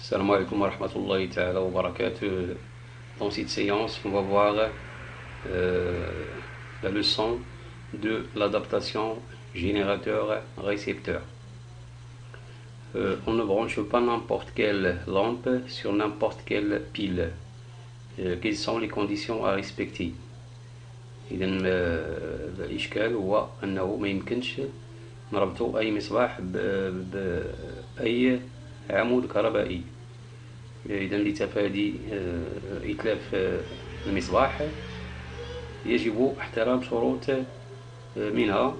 Salam alaikum wa rahmatullahi ta'ala wa barakatuh. Dans cette séance, on va voir la leçon de l'adaptation générateur-récepteur. On ne branche pas n'importe quelle lampe sur n'importe quelle pile. Quelles sont les conditions à respecter؟ إذا الإشكال هو أنه ما يمكنش نربطوا أي مصباح بأي عمود كهربائي. إذا لتفادي إتلاف المصباح يجب احترام شروط منها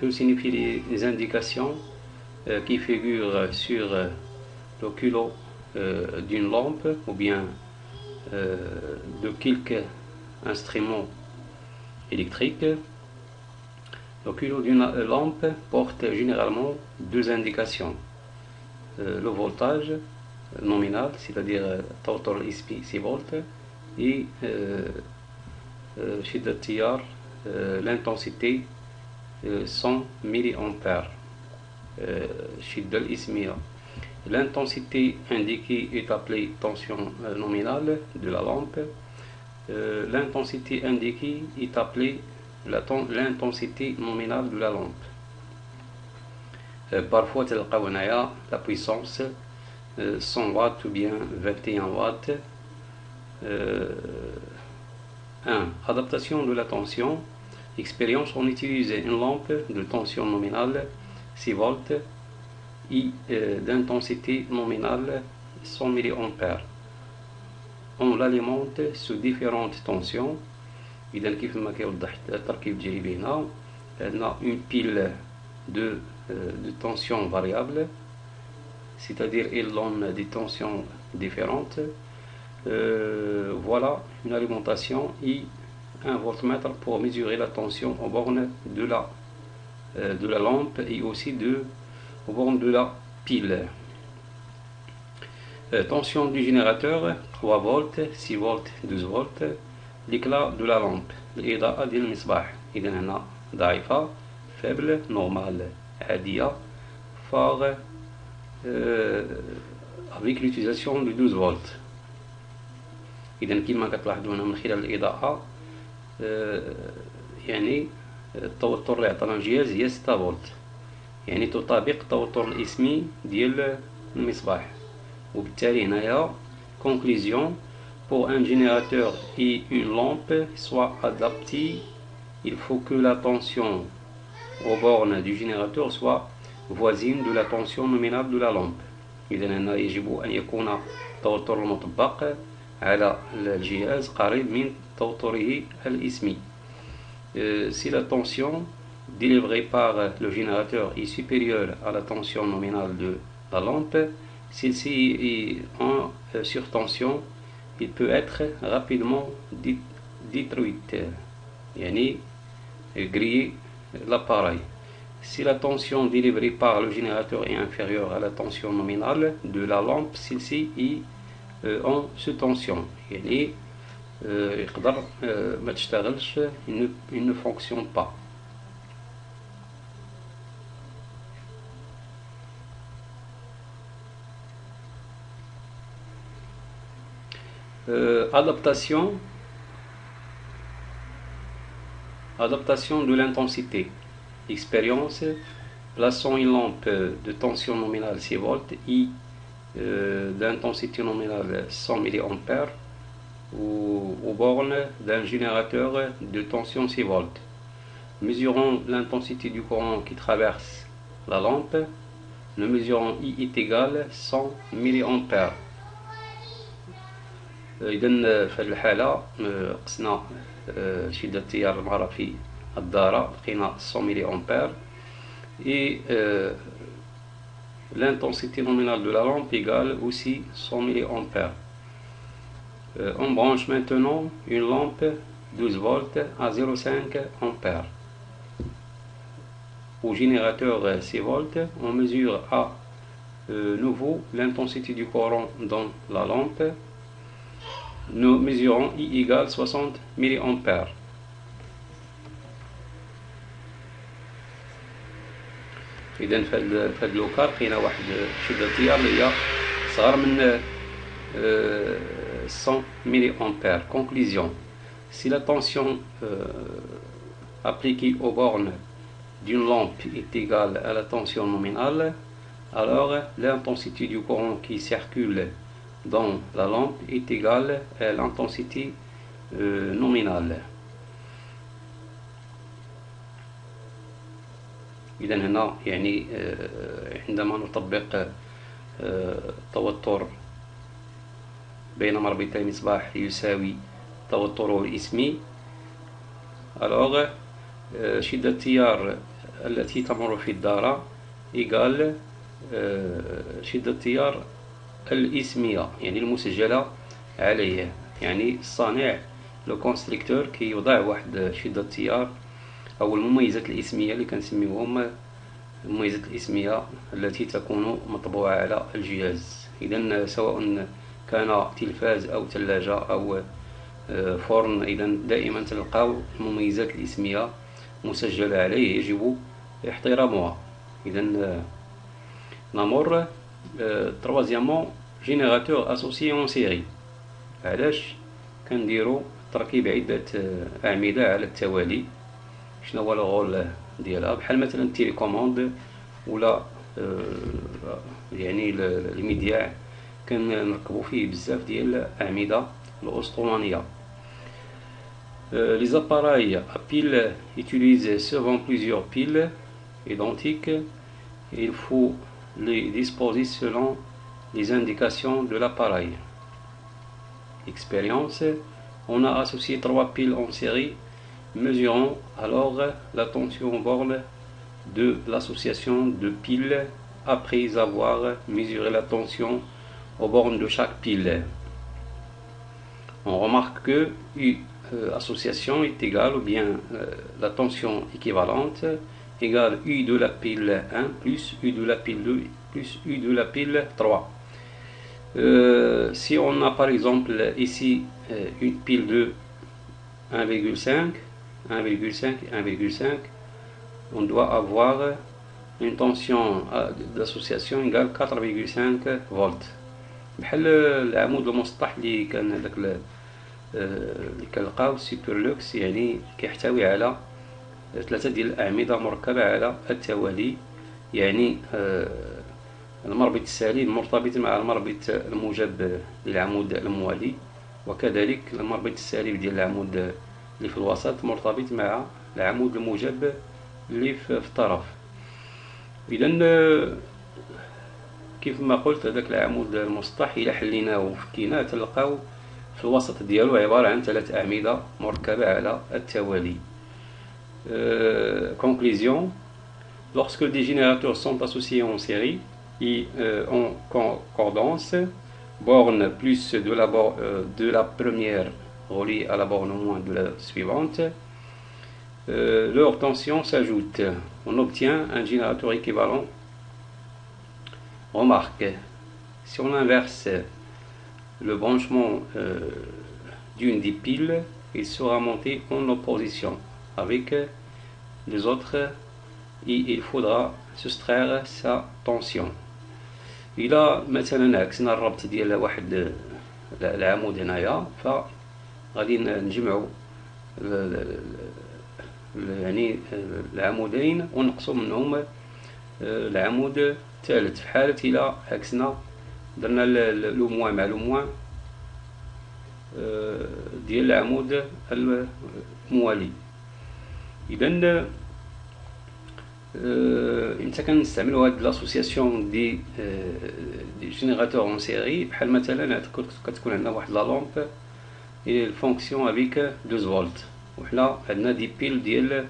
que signifient les indications qui figurent sur le culot d'une lampe ou bien de quelques instruments électriques. Le culot d'une lampe porte généralement deux indications. Le voltage nominal, c'est-à-dire total SP 6 volts, et شدة التيار l'intensité 100 mA. الشدة الإسمية. L'intensité indiquée est appelée tension nominale de la lampe. L'intensité indiquée est appelée l'intensité nominale de la lampe. Parfois تلقاو هنايا la puissance 100 watts ou bien 21 watts. 1. Adaptation de la tension. Expérience, on utilise une lampe de tension nominale 6 volts et d'intensité nominale 100 mA. On l'alimente sous différentes tensions. إذا كيف ما كيوضح التركيب الجانبي هنا عندنا une pile de tension variable, c'est-à-dire ils donnent des tensions différentes. Voilà une alimentation et un voltmètre pour mesurer la tension aux bornes de la lampe et aussi aux bornes de la pile. Tension du générateur 3 volts, 6 volts, 12 volts. L'éclat de la lampe, الإضاءة ديال المصباح. إذا هنا ضعيفة, faible, normale, عادية, fort, avec l'utilisation de 12 volts. إذا كما كتلاحظوا هنا من خلال الإضاءة يعني التوتر اللي عطانا الجهاز هي 6 فولت، يعني تطابق التوتر الإسمي ديال المصباح. وبالتالي هنايا conclusion, pour un générateur et une lampe soit adaptée, il faut que la tension aux bornes du générateur soit voisine de la tension nominale de la lampe. إذا هنا يجب أن يكون التوتر المطبق على الجهاز قريب من توتره الإسمي. Si la tension délivrée par le générateur est supérieure à la tension nominale de la lampe, celle-ci est en surtension, il peut être rapidement détruite, يعني griller l'appareil. Si la tension délivrée par le générateur est inférieure à la tension nominale de la lampe, celle-ci est en sous-tension, يعني يقدر ما تشتغلش, il ne fonctionne pas. Adaptation de l'intensité. Expérience, plaçons une lampe de tension nominale 6 volts et d'intensité nominale 100 mA aux bornes d'un générateur de tension 6 volts. Mesurons l'intensité du courant qui traverse la lampe. Nous mesurons I est égal 100 mA. إذا في هذه الحالة قسنا شدة التيار المعرف في الدارة لقينا 100 mA et l'intensité nominale de la lampe égale aussi 100 mA. On branche maintenant une lampe 12 volts à 0,5 A. Au générateur 6 volts, on mesure à nouveau l'intensité du courant dans la lampe. Nous mesurons I égale 60 mA. إذا في هذا الوكر لقينا واحد شدة التيار اللي هي أصغر من 100 ملي أمبير. Conclusion: si la tension appliquée aux bornes d'une lampe est égale à la tension nominale, alors l'intensité du courant qui circule dans la lampe est égale à l'intensité nominale. إذا هنا يعني عندما نطبق توتر بين مربطي المصباح يساوي توتره الإسمي، alors شدة التيار التي تمر في الدارة إيجال شدة التيار الإسمية يعني المسجلة عليه. يعني الصانع لو كونستركتور كي يوضع واحد شدة التيار أو المميزات الإسمية اللي كنسميوهم المميزات الإسمية التي تكون مطبوعة على الجهاز. إذا سواء كان تلفاز أو ثلاجة أو فرن، إذا دائما تلقاو المميزات الإسمية مسجلة عليه يجب احترامها. إذا نمر troisièmement générateur associé en série. علاش كنديرو تركيب عدة أعمدة على التوالي؟ شنو هو الغول ديالها؟ بحال مثلا التيليكوموند ولا يعني المذياع كنركبو فيه بزاف ديال الأعمدة الأسطوانية. Les appareils à piles utilisent souvent plusieurs piles identiques. Il faut les disposer selon les indications de l'appareil. Expérience: on a associé 3 piles en série. Mesurons alors la tension aux bornes de l'association de piles après avoir mesuré la tension aux bornes de chaque pile. On remarque que U association est égale, ou bien la tension équivalente égale U de la pile 1 plus U de la pile 2 plus U de la pile 3. Si on a par exemple ici une pile de 1,5, 1,5, on doit avoir une tension d'association égale 4,5 volts. بحال العمود المسطح اللي كان هذاك اللي كنلقاو سوبرلوكس، يعني كيحتوي على 3 ديال الأعمدة مركبة على التوالي. يعني المربط السالب مرتبط مع المربط الموجب للعمود الموالي، وكذلك المربط السالب ديال العمود اللي في الوسط مرتبط مع العمود الموجب اللي في الطرف. إذا كيف ما قلت هذاك العمود المسطح إلا حليناه وفكيناه تلقاو في الوسط ديالو عبارة عن 3 أعمدة مركبة على التوالي. Conclusion: lorsque des générateurs sont associés en série et en concordance, borne plus de la première reliée à la borne moins de la suivante, leur tension s'ajoute. On obtient un générateur équivalent. Remarque: si on inverse le branchement d'une des piles, il sera monté en opposition avec les autres et il faudra soustraire sa tension. إلا مثلا عكسنا الربط ديال واحد العمود هنايا، فغادي نجمعو يعني العمودين ونقصو منهم العمود الثالث. في حالة إلا عكسنا درنا لو موان مع لو موان ديال العمود الموالي. إذا إمتى كنستعملو هاد لاسوسياسيون دي جينيراتور اون سيري؟ بحال مثلا كتكون عندنا واحد لا لامب الفونكسيون افيك 12 فولت، وحنا عندنا دي بيل ديال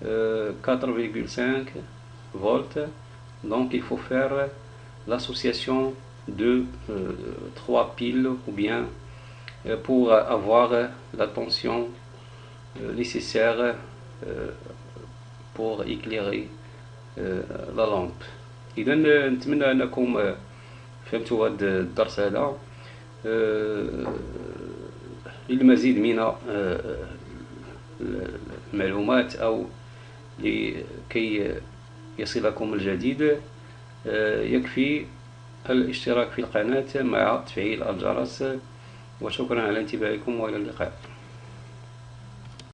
4,5 volts. Donc il faut faire l'association de 3 piles ou bien pour avoir la tension nécessaire pour éclairer la lampe. إذا نتمنى أنكم فهمتوا هذا الدرس هذا. للمزيد من المعلومات أو لكي يصلكم الجديد يكفي الاشتراك في القناة مع تفعيل الجرس. وشكرا على انتباهكم، وإلى اللقاء.